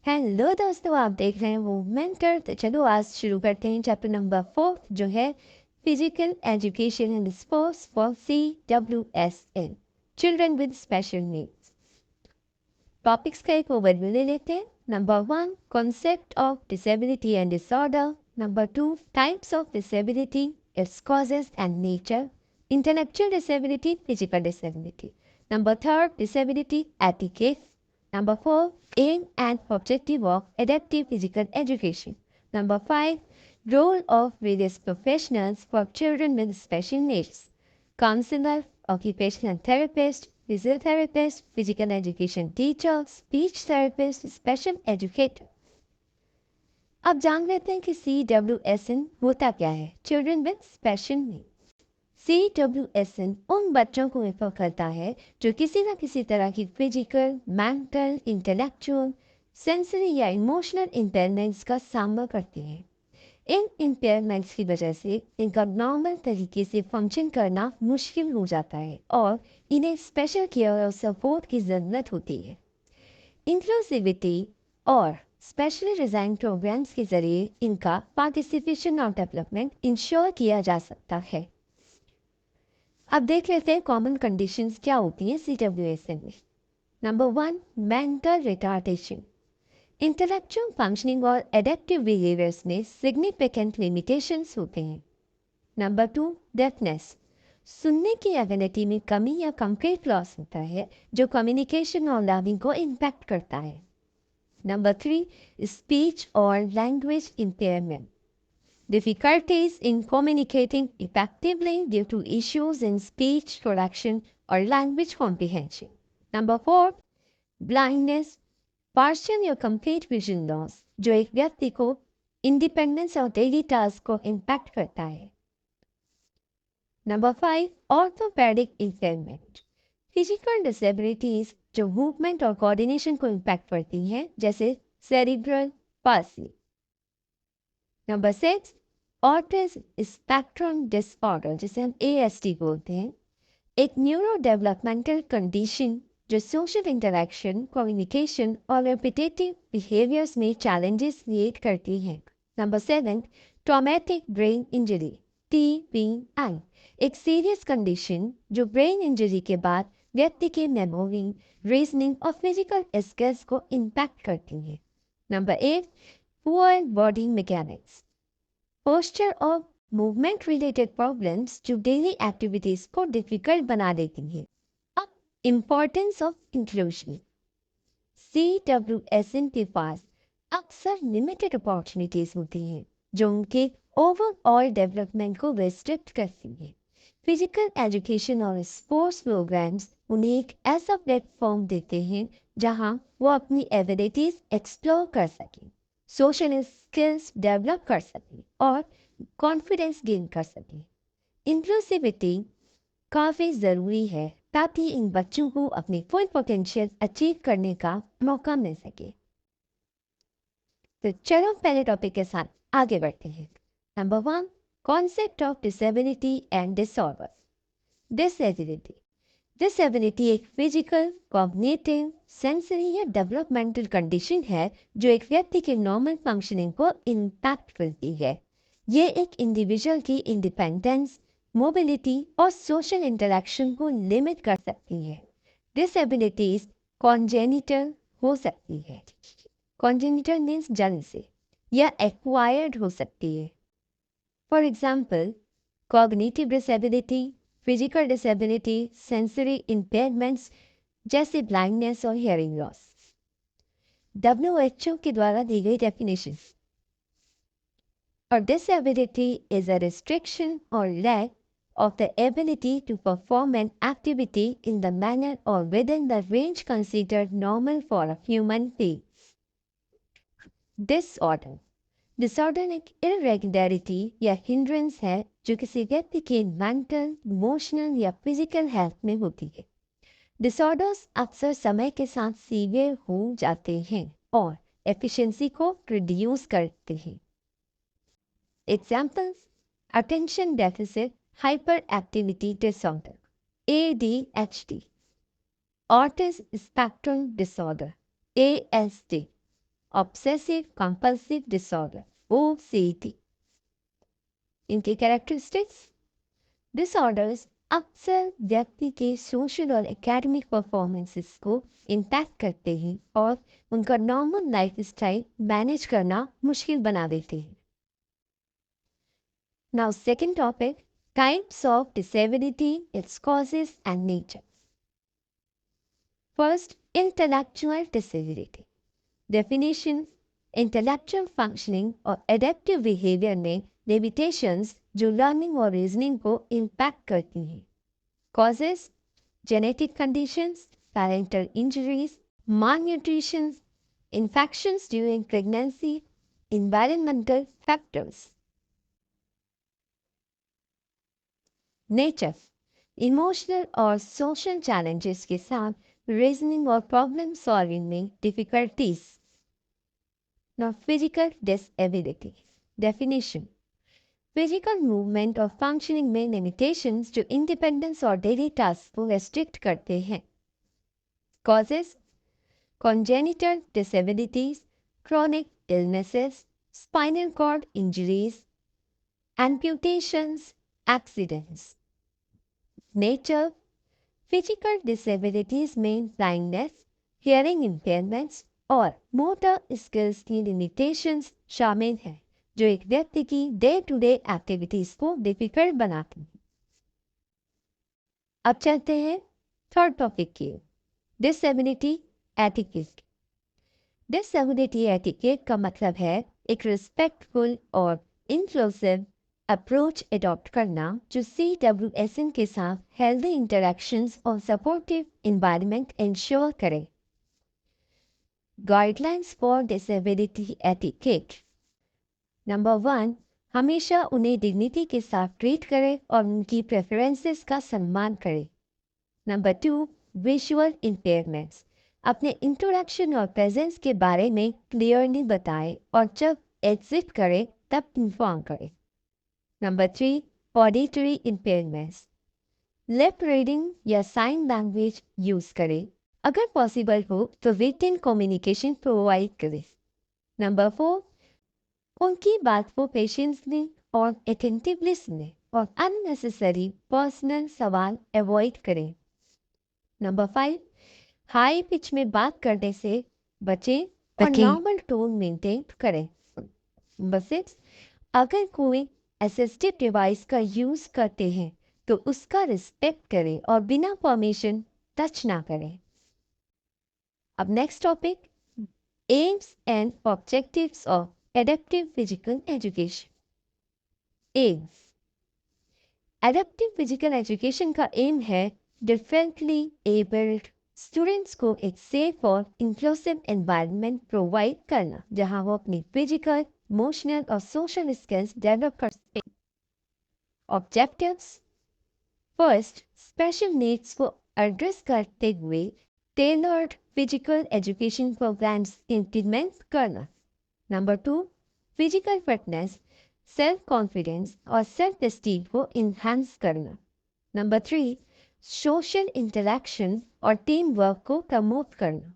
Hello दोस्तों, आप देख रहे हैं मूवमेंटर। तो चलो आज शुरू करते हैं चैप्टर नंबर 4 जो है physical education and sports for CWSN children with special needs. Topics का एक ओवरव्यू ले लेते हैं। Number 1, concept of disability and disorder. Number 2, types of disability, its causes and nature, intellectual disability, physical disability. Number 3, disability etiquettes. Number 4, aim and objective of adaptive physical education. Number 5, role of various professionals for children with special needs. Counselor, occupational therapist, physiotherapist, physical education teacher, speech therapist, special educator. अब जान लेते हैं कि CWSN होता क्या है, children with special need. CWSN उन बच्चों को रेफर करता है जो किसी न किसी तरह की फिजिकल, मेंटल, इंटेलेक्चुअल, सेंसरी या इमोशनल इम्पेयरमेंट्स का सामना करते हैं। इन इम्पेयरमेंट्स की वजह से इनका नॉर्मल तरीके से फंक्शन करना मुश्किल हो जाता है और इन्हें स्पेशल केयर और सपोर्ट की ज़रूरत होती है। इंक्लूसिविटी और स्पेशली डिज़ाइन प्रोग्राम्स के ज़रिए इनका पार्टिसिपेशन और डेवलपमेंट इंश्योर किया जा सकता है। अब देख लेते हैं कॉमन कंडीशंस क्या होती हैं CWSN में। Number 1, mental retardation. Intellectual functioning और एडेप्टिव बिहेवियर्स में सिग्निफिकेंट लिमिटेशंस होते हैं। Number 2, deafness. सुनने की एबिलिटी में कमी या कंप्लीट लॉस होता है जो कम्युनिकेशन और लर्निंग को इम्पैक्ट करता है। नंबर 3, स्पीच और language impairment. Difficulties in communicating effectively due to issues in speech production or language comprehension. Number 4, blindness, partial or complete vision loss, जो एक व्यक्ति को इंडिपेंडेंस और डेली टास्क को इम्पैक्ट करता है। Number 5, orthopaedic impairment, physical disabilities जो movement और कोऑर्डिनेशन को इम्पैक्ट करती हैं, जैसे cerebral palsy. Number 6, autism spectrum disorder, जिसे हम ASD बोलते हैं, एक न्यूरो डेवलपमेंटल कंडीशन जो सोशल इंटरेक्शन, कम्युनिकेशन और रेपिटेटिव बिहेवियर्स में चैलेंजेस क्रिएट करती है। Number 7, traumatic brain injury TBI, एक सीरियस कंडीशन जो ब्रेन इंजरी के बाद व्यक्ति के मेमोरी, रीजनिंग और फिजिकल स्किल्स को इम्पैक्ट करती है। Number 8, poor body mechanics, posture और मूवमेंट रिलेटेड प्रॉब्लम्स जो डेली एक्टिविटीज को डिफिकल्ट बना देती हैं। अब इम्पोर्टेंस ऑफ इंक्लूजन। CWSN के पास अक्सर लिमिटेड अपॉर्चुनिटीज होती हैं जो उनके ओवरऑल डेवलपमेंट को रेस्ट्रिक्ट करती हैं। फिजिकल एजुकेशन और स्पोर्ट्स प्रोग्राम्स उन्हें एक ऐसा प्लेटफॉर्म देते हैं जहां वो अपनी एबिलिटीज एक्सप्लोर कर सकें, सोशल स्किल्स डेवलप कर सकें और कॉन्फिडेंस गेन कर सकें। इंक्लूसिविटी काफ़ी ज़रूरी है ताकि इन बच्चों को अपनी फुल पोटेंशियल अचीव करने का मौका मिल सके। तो चलो पहले टॉपिक के साथ आगे बढ़ते हैं। Number 1, concept of disability and disorder. Disability disability एक फिजिकल, कॉग्निटिव, सेंसरी या डेवलपमेंटल कंडीशन है जो एक व्यक्ति के नॉर्मल फंक्शनिंग को इम्पैक्ट करती है। ये एक इंडिविजुअल की इंडिपेंडेंस, मोबिलिटी और सोशल इंटरेक्शन को लिमिट कर सकती है। डिसेबिलिटीज कॉन्जेनिटल हो सकती है, कॉन्जेनिटल मीन्स जन्म से, या एक्वायर्ड हो सकती है। For example, cognitive disability, physical disability, sensory impairments जैसे ब्लाइंडनेस और हियरिंग लॉस। WHO के द्वारा दी गई definition, a disability is a restriction or lack of the ability to perform an activity in the manner or within the range considered normal for a human being. Disorder disorder एक irregularity या hindrance है जो किसी व्यक्ति के mental, emotional या physical health में होती है। डिसऑर्डर्स अक्सर समय के साथ सीवियर हो जाते हैं और एफिशिएंसी को रिड्यूस करते हैं। Examples, attention deficit hyper activity disorder ADHD, autism spectrum disorder ASD, obsessive compulsive disorder OCD। इनके कैरेक्टरिस्टिक्स, डिसऑर्डर्स अक्सर व्यक्ति के सोशल और एकेडमिक परफॉर्मेंसेस को इम्पैक्ट करते हैं और उनका नॉर्मल लाइफ स्टाइल मैनेज करना मुश्किल बना देते हैं। Now, second topic, types of disability, its causes and nature. First, intellectual disability. Definition: intellectual functioning और adaptive behavior में limitations जो learning और reasoning को impact करती हैं. Causes: genetic conditions, parental injuries, malnutrition, infections during pregnancy, environmental factors. Nature: emotional और social challenges के साथ रीजनिंग और प्रॉब्लम सॉल्विंग में difficulties. Now physical disability. Definition: physical movement और फंक्शनिंग में लिमिटेशंस जो इंडिपेंडेंस और डेली टास्क को रेस्ट्रिक्ट करते हैं। Causes: congenital disabilities, chronic illnesses, spinal cord injuries, amputations, accidents. Nature: physical disabilities में ब्लाइंडनेस, हियरिंग इम्पेयरमेंट्स और मोटर स्किल्स की लिमिटेशंस शामिल हैं जो एक व्यक्ति की डे टू डे एक्टिविटीज को डिफिकल्ट बनाती हैं। अब चलते हैं थर्ड टॉपिक की, डिसेबिलिटी एटिकेट। डिसेबिलिटी एटिकेट का मतलब है एक रिस्पेक्टफुल और इंक्लूसिव अप्रोच अडॉप्ट करना जो CWSN के साथ हेल्दी इंटरेक्शंस और सपोर्टिव इन्वायरमेंट इंश्योर करे। Guidelines for disability etiquette. Number 1, हमेशा उन्हें डिग्निटी के साथ ट्रीट करे और उनकी प्रेफरेंसेस का सम्मान करे। Number 2, visual impairments. अपने इंटरेक्शन और प्रेजेंस के बारे में क्लियरली बताए और जब एग्जिट करे तब इन्फॉर्म करे। Number 3, auditory impairments. Lip reading या साइन लैंग्वेज यूज करें। अगर पॉसिबल हो तो रिटन कम्युनिकेशन प्रोवाइड करें। नंबर 4, उनकी बात को पेशेंसली और अटेंटिवली सुने और अननेसेसरी पर्सनल सवाल अवॉइड करें। नंबर 5, हाई पिच में बात करने से बचें और नॉर्मल टोन मेंटेन करें। नंबर 6, अगर कोई असिस्टिव डिवाइस का यूज करते हैं तो उसका रिस्पेक्ट करें और बिना परमिशन टच ना करें। अब next topic, AIIMS and objectives of adaptive physical education. AIIMS: adaptive physical education का एम है डिफरेंटली एबल्ड स्टूडेंट्स को एक सेफ और इंक्लूसिव एनवायरनमेंट प्रोवाइड करना जहां वो अपनी फिजिकल, इमोशनल और सोशल स्किल्स डेवलप कर सकें। ऑब्जेक्टिव्स: फर्स्ट, स्पेशल नीड्स को एड्रेस करते हुए tailored physical education programs implement करना। Number 2, physical fitness, self confidence और सेल्फ एस्टीम को इन्हांस करना। नंबर 3, सोशल इंटरेक्शन और टीम वर्क को प्रमोट करना।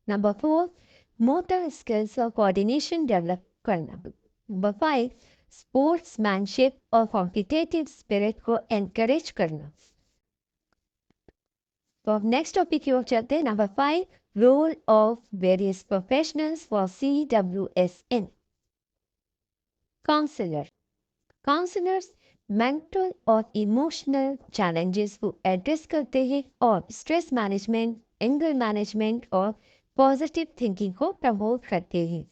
नंबर 4, मोटर स्किल्स और कोऑर्डिनेशन डेवलप करना। नंबर 5, स्पोर्ट्समैनशिप और कॉम्पिटिटिव स्पिरिट को एनकरेज करना। तो अब नेक्स्ट टॉपिक की ओर चलते हैं। Number 5, role of various professionals for CWSN। Counsellor: counsellors mental और इमोशनल चैलेंजेस को एड्रेस करते हैं और स्ट्रेस मैनेजमेंट, एंगर मैनेजमेंट और पॉजिटिव थिंकिंग को प्रमोट करते हैं।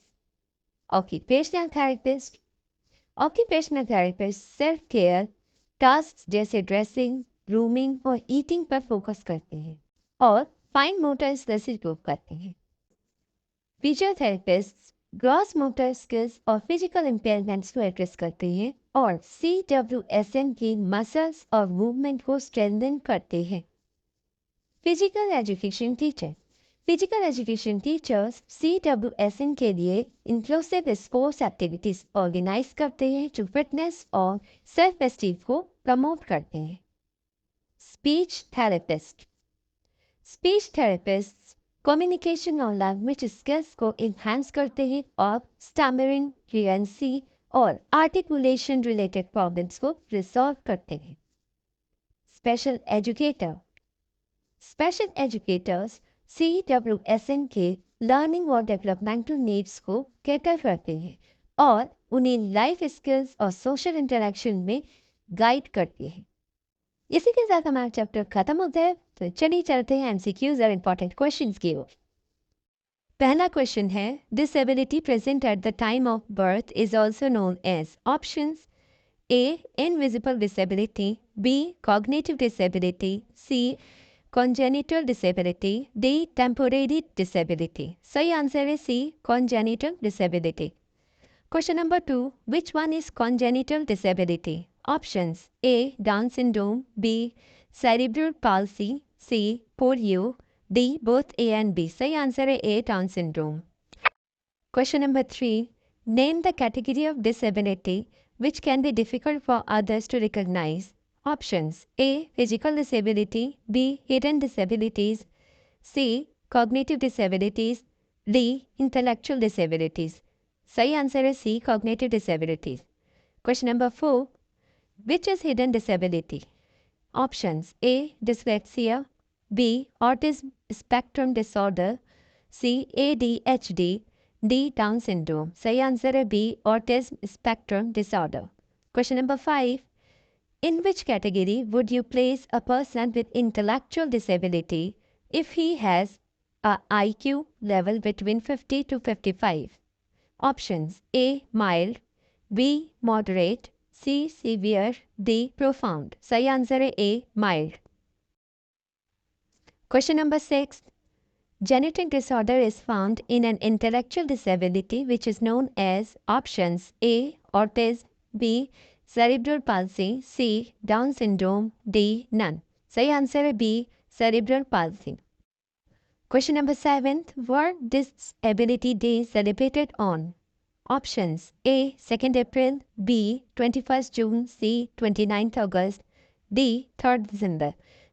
Occupational therapist: occupational therapist self care task जैसे ड्रेसिंग, ग्रूमिंग और ईटिंग पर फोकस करते हैं और फाइन मोटर स्किल्स इंप्रूव करते हैं। फिजियोथेरेपिस्ट ग्रॉस मोटर स्किल्स और फिजिकल इम्पेयरमेंट्स को एड्रेस करते हैं और CWSN की मसल्स और मूवमेंट को स्ट्रेंथन करते हैं। Physical education teacher: physical education teachers CWSN के लिए इंक्लूसिव स्पोर्ट्स एक्टिविटीज ऑर्गेनाइज करते हैं जो फिटनेस और सेल्फ एस्टीम को प्रमोट करते हैं। Speech therapist: speech therapist communication और लैंग्वेज स्किल्स को इन्हांस करते हैं और स्टैमरिंग, फ्लुएंसी और आर्टिकुलेशन रिलेटेड प्रॉब्लम्स को रिजॉल्व करते हैं। Special educator special educators CWSN के लर्निंग और डेवलपमेंटल नीड्स को कैटर करते हैं और उन्हें लाइफ स्किल्स और सोशल इंटरेक्शन में गाइड करते हैं। इसी के साथ हमारा चैप्टर खत्म होता है, तो चलिए चलते हैं एमसीक्यूज और इंपॉर्टेंट क्वेश्चंस की ओर। पहला क्वेश्चन है, disability present at the time of birth is also known as options A. Invisible disability, B. Cognitive disability, C. Congenital disability, D. Temporary disability. सही आंसर है C. Congenital disability. Question number 2. Which one is congenital disability? Options A. Down syndrome, B. Cerebral palsy, C. Polio, D. Both A and B. सही answer है A. Down syndrome. Question number 3. Name the category of disability which can be difficult for others to recognize. Options A. Physical disability, B. Hidden disabilities, C. Cognitive disabilities, D. Intellectual disabilities. सही answer है C. Cognitive disabilities. Question number 4. Which is hidden disability? Options A. Dyslexia, B. Autism spectrum disorder, C. ADHD, D. Down syndrome. सही answer है B. Autism spectrum disorder. Question number 5. In which category would you place a person with intellectual disability if he has a IQ level between 50 to 55? Options A. Mild, B. Moderate, C. Severe, D. Profound. सही answer है A. Mild. Question number 6. Genetic disorder is found in an intellectual disability which is known as options A. Autism, B. Cerebral palsy, C. Down syndrome, D. None. सही answer है B. Cerebral palsy. Question number 7. World Disability Day celebrated on? Options A. 2nd April, B. 21st June, C. 29th August, D. 3rd December.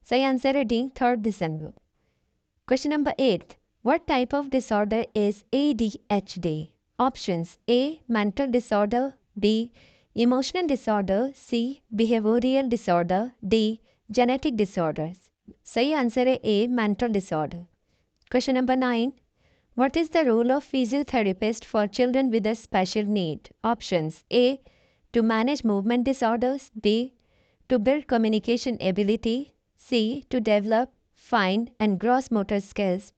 सही answer है D. 3rd December. Question number 8. What type of disorder is ADHD? Options A. Mental disorder, B. Emotional disorder, C. Behavioral disorder, D. Genetic disorders. सही answer है A. Mental disorder. Question number 9. What is the role of physiotherapist for children with a special need? Options A. To manage movement disorders, B. To build communication ability, C. To develop fine and gross motor skills,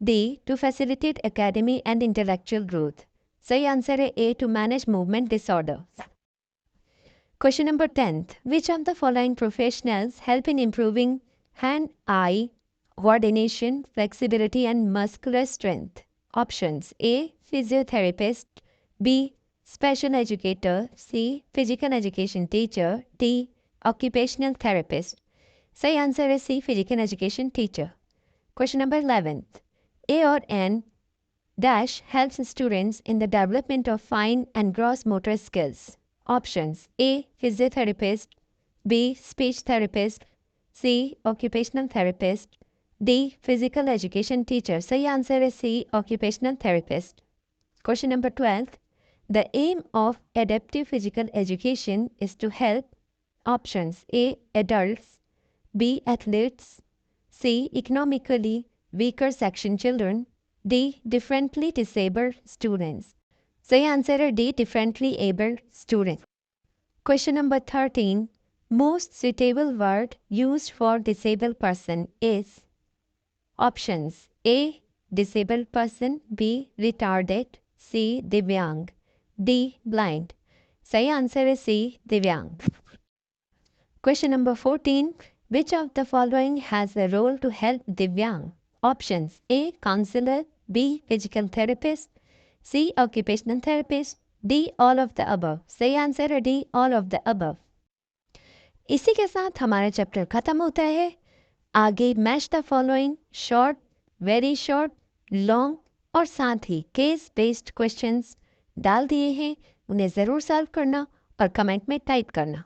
D. To facilitate academic and intellectual growth. सही answer है A. To manage movement disorders. Question number 10. Which of the following professionals help in improving hand-eye coordination, flexibility and muscular strength? Options A. Physiotherapist, B. Special educator, C. Physical education teacher, D. Occupational therapist. सही answer है C. Physical education teacher. Question number 11. A or N dash helps students in the development of fine and gross motor skills. Options A. Physiotherapist, B. Speech therapist, C. Occupational therapist, D. Physical education teacher. सही answer है C. Occupational therapist. Question number 12. The aim of adaptive physical education is to help. Options A. Adults, B. Athletes, C. Economically weaker section children, D. Differently disabled students. सही answer है D. Differently abled students. Question number 13. Most suitable word used for disabled person is? Options A. Disabled person, B. Retarded, C. Divyang, D. Blind. सही answer है C. Divyang. Question number 14. Which of the following has a role to help Divyang? Options A. Counselor, B. Physical therapist, C. Occupational therapist, D. All of the above. सही answer है D. All of the above. इसी के साथ हमारा chapter खत्म होता है। आगे match the following short, very short, long और साथ ही केस बेस्ड क्वेश्चंस डाल दिए हैं, उन्हें ज़रूर सॉल्व करना और कमेंट में टाइप करना।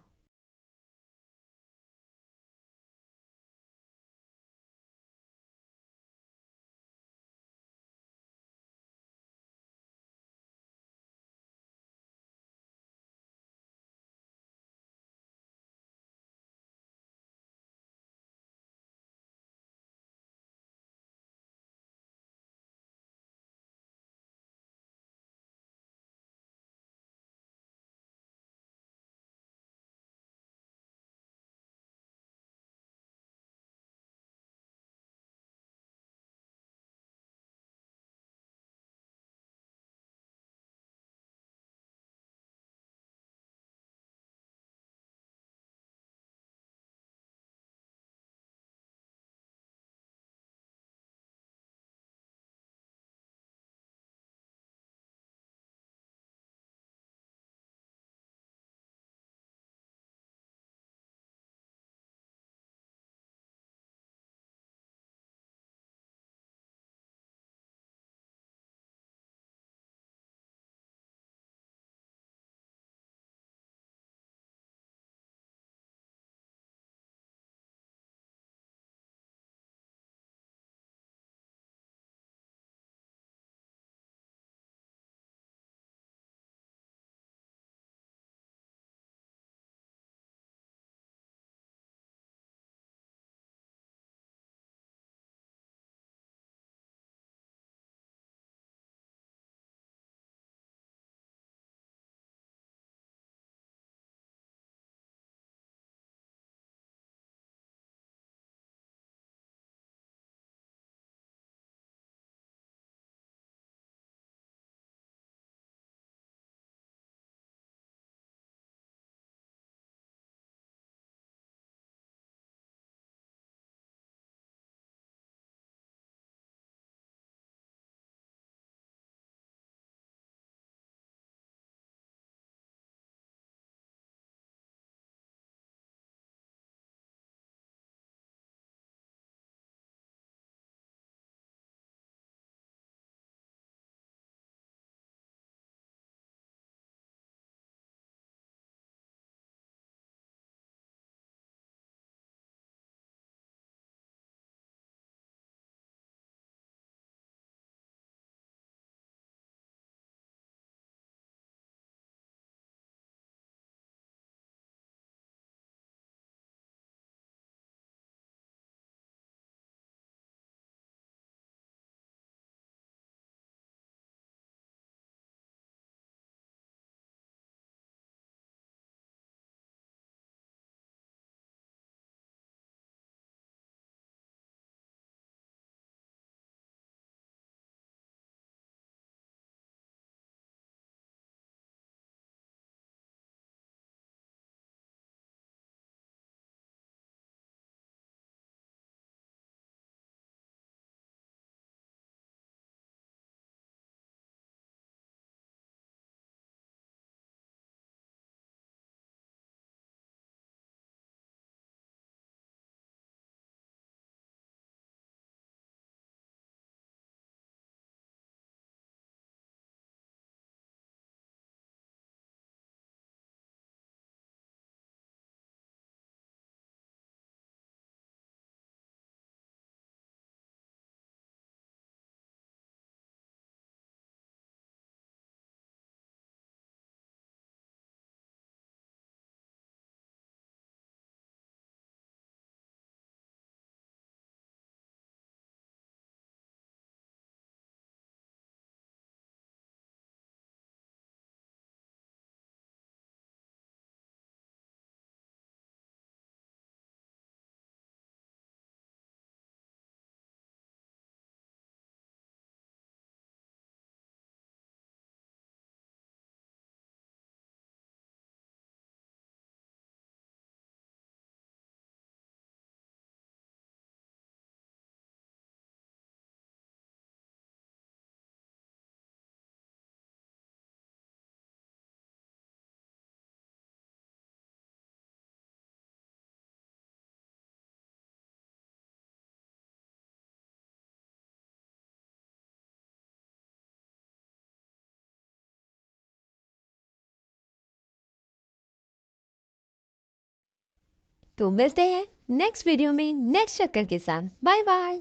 तो मिलते हैं नेक्स्ट वीडियो में नेक्स्ट चक्कर के साथ। Bye bye.